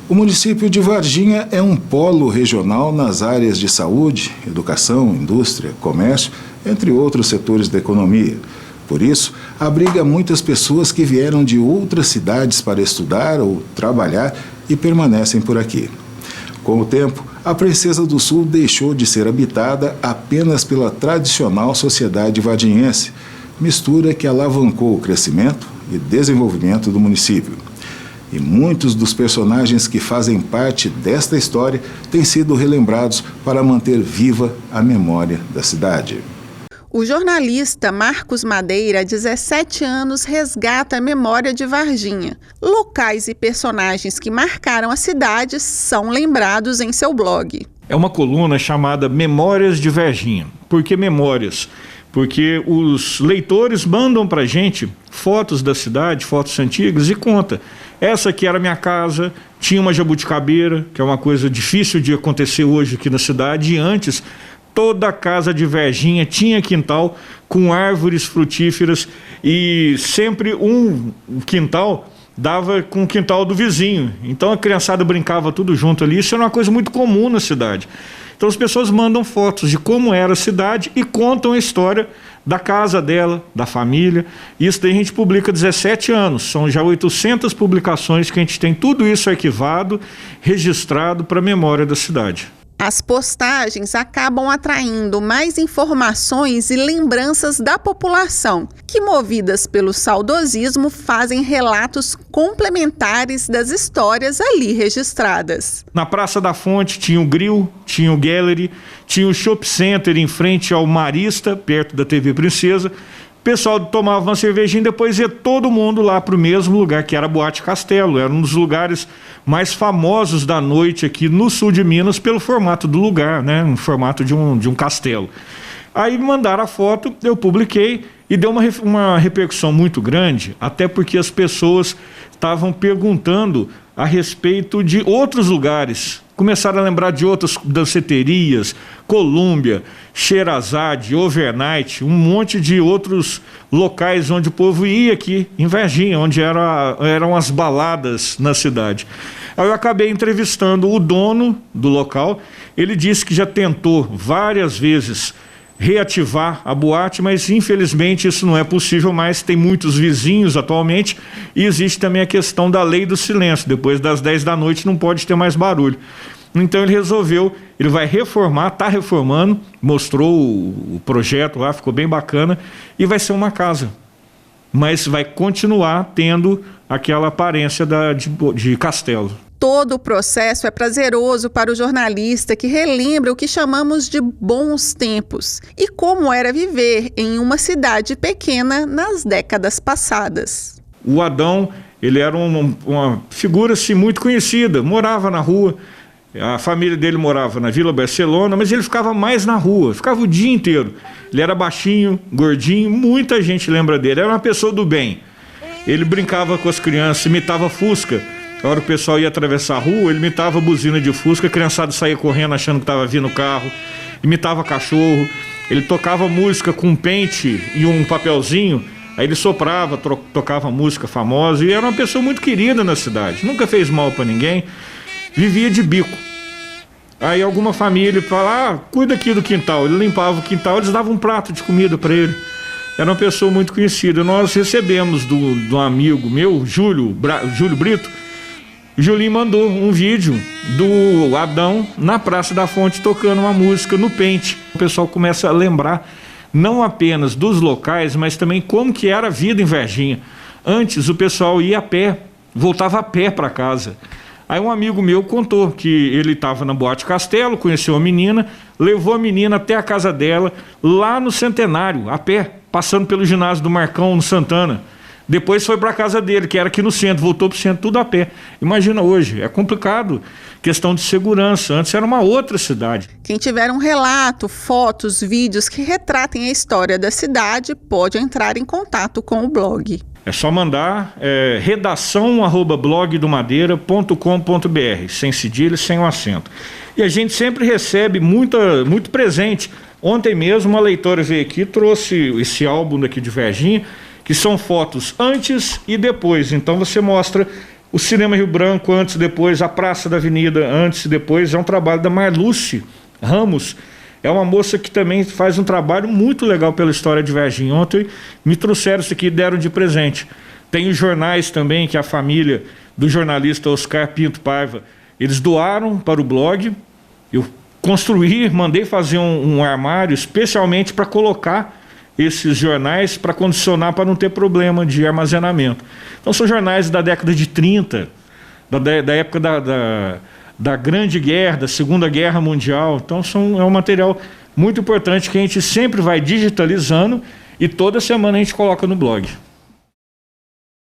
O município de Varginha é um polo regional nas áreas de saúde, educação, indústria, comércio, entre outros setores da economia. Por isso, abriga muitas pessoas que vieram de outras cidades para estudar ou trabalhar e permanecem por aqui. Com o tempo, a Princesa do Sul deixou de ser habitada apenas pela tradicional sociedade varginhense, mistura que alavancou o crescimento e desenvolvimento do município. E muitos dos personagens que fazem parte desta história têm sido relembrados para manter viva a memória da cidade. O jornalista Marcos Madeira, há 17 anos, resgata a memória de Varginha. Locais e personagens que marcaram a cidade são lembrados em seu blog. É uma coluna chamada Memórias de Varginha. Por que memórias? Porque os leitores mandam para a gente fotos da cidade, fotos antigas, e conta. Essa aqui era a minha casa, tinha uma jabuticabeira, que é uma coisa difícil de acontecer hoje aqui na cidade, e antes toda a casa de Varginha tinha quintal com árvores frutíferas e sempre um quintal dava com o quintal do vizinho. Então a criançada brincava tudo junto ali, isso era uma coisa muito comum na cidade. Então as pessoas mandam fotos de como era a cidade e contam a história da casa dela, da família. Isso daí a gente publica há 17 anos. São já 800 publicações que a gente tem tudo isso arquivado, registrado para a memória da cidade. As postagens acabam atraindo mais informações e lembranças da população, que, movidas pelo saudosismo, fazem relatos complementares das histórias ali registradas. Na Praça da Fonte tinha o Grill, tinha o Gallery, tinha o Shop Center em frente ao Marista, perto da TV Princesa. O pessoal tomava uma cervejinha e depois ia todo mundo lá para o mesmo lugar, que era a Boate Castelo. Era um dos lugares mais famosos da noite aqui no sul de Minas pelo formato do lugar, né? Um formato de um castelo. Aí me mandaram a foto, eu publiquei e deu uma repercussão muito grande, até porque as pessoas estavam perguntando a respeito de outros lugares. Começaram a lembrar de outras danceterias, Colômbia, Sherazade, Overnight, um monte de outros locais onde o povo ia aqui em Varginha, onde eram as baladas na cidade. Aí eu acabei entrevistando o dono do local. Ele disse que já tentou várias vezes reativar a boate, mas infelizmente isso não é possível mais, tem muitos vizinhos atualmente e existe também a questão da lei do silêncio, depois das 10 da noite não pode ter mais barulho. Então ele resolveu, ele vai reformar, está reformando, mostrou o projeto lá, ficou bem bacana, e vai ser uma casa, mas vai continuar tendo aquela aparência de castelo. Todo o processo é prazeroso para o jornalista que relembra o que chamamos de bons tempos e como era viver em uma cidade pequena nas décadas passadas. O Adão, ele era uma figura assim, muito conhecida, morava na rua, a família dele morava na Vila Barcelona, mas ele ficava mais na rua, ficava o dia inteiro. Ele era baixinho, gordinho, muita gente lembra dele, era uma pessoa do bem. Ele brincava com as crianças, imitava Fusca. A hora que o pessoal ia atravessar a rua, ele imitava a buzina de Fusca, a criançada saía correndo achando que estava vindo o carro, imitava cachorro, ele tocava música com um pente e um papelzinho, aí ele soprava, tocava música famosa, e era uma pessoa muito querida na cidade, nunca fez mal para ninguém, vivia de bico. Aí alguma família fala, cuida aqui do quintal, ele limpava o quintal, eles davam um prato de comida para ele. Era uma pessoa muito conhecida. Nós recebemos do amigo meu, Júlio Brito. O Julinho mandou um vídeo do Adão na Praça da Fonte tocando uma música no pente. O pessoal começa a lembrar não apenas dos locais, mas também como que era a vida em Varginha. Antes o pessoal ia a pé, voltava a pé para casa. Aí um amigo meu contou que ele estava na Boate Castelo, conheceu a menina, levou a menina até a casa dela, lá no Centenário, a pé, passando pelo ginásio do Marcão, no Santana. Depois foi para a casa dele, que era aqui no centro, voltou para o centro, tudo a pé. Imagina hoje, é complicado, questão de segurança, antes era uma outra cidade. Quem tiver um relato, fotos, vídeos que retratem a história da cidade, pode entrar em contato com o blog. É só mandar redação@blogdomadeira.com.br, sem cedilha, sem o acento. E a gente sempre recebe muito presente. Ontem mesmo uma leitora veio aqui, trouxe esse álbum daqui de Varginha, que são fotos antes e depois. Então você mostra O Cinema Rio Branco, antes e depois, a Praça da Avenida, antes e depois, é um trabalho da Marluce Ramos. É uma moça que também faz um trabalho muito legal pela história de Varginha. Ontem me trouxeram isso aqui e deram de presente. Tem os jornais também, que a família do jornalista Oscar Pinto Paiva, eles doaram para o blog. Eu construí, mandei fazer um armário especialmente para colocar esses jornais, para condicionar, para não ter problema de armazenamento. Então são jornais da década de 30, da época da Grande Guerra, da Segunda Guerra Mundial. Então é um material muito importante que a gente sempre vai digitalizando e toda semana a gente coloca no blog.